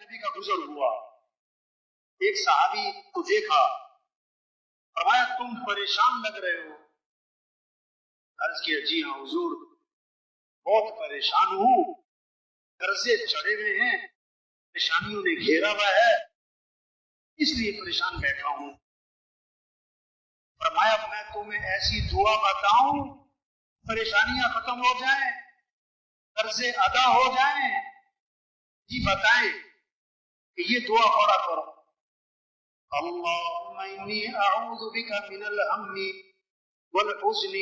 نبی کا گزر ہوا، ایک صحابی کو دیکھا، فرمایا تم پریشان لگ رہے ہو۔ عرض کیا جی ہاں حضور، بہت پریشان ہوں، قرضے چڑھے ہوئے ہیں، پریشانیوں نے گھیرا ہوا ہے، اس لیے پریشان بیٹھا ہوں۔ فرمایا میں تمہیں ایسی دعا بتاؤں پریشانیاں ختم ہو جائیں، قرضے ادا ہو جائیں؟ جی بتائیں۔ کہ یہ دعا پڑھا کرو، اللہم انی اعوذ بک من الہم والحزن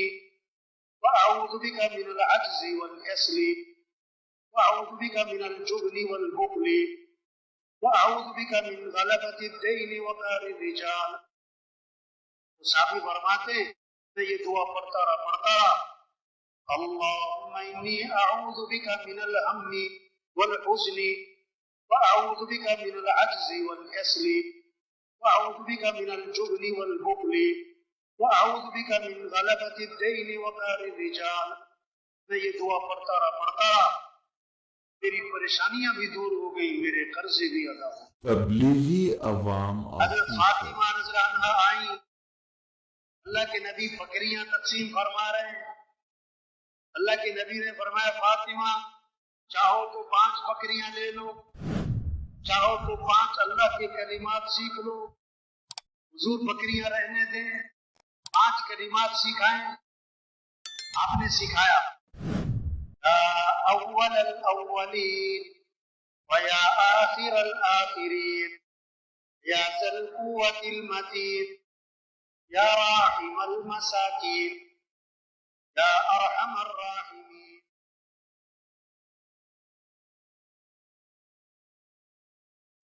واعوذ بک من العجز والکسل واعوذ بک من الجبن والبخل واعوذ بک من غلبۃ الدین وقہر الرجال۔ صحابی فرماتے ہیں میں یہ دعا پڑھتا رہا، اللہم انی اعوذ بک من الہم والحزن واعوذ بک من العجز والکسل واعوذ بک من الجبن والبخل واعوذ بک من غلبۃ الدین وقہر الرجال۔ میں یہ دعا پڑھتا رہا، میری پریشانیاں بھی دور ہو گئی، میرے قرضے بھی ادا ہو گئے۔ تبلیغی عوام حضرت فاطمہ رضی اللہ عنہا آئیں، اللہ کے نبی بکریاں تقسیم فرما رہے ہیں۔ اللہ کے نبی نے فرمایا فاطمہ چاہو تو 5 بکریاں لے لو، چاہو تو 5 اللہ کے کلمات سیکھ لو۔ حضور بکریاں رہنے دیں، 5 کلمات سکھائیں۔ آپ نے سکھایا یا اول الاولین ویا آخر الآخرین یا ذا القوة المتین یا راحم المساکین یا ارحم الراحمین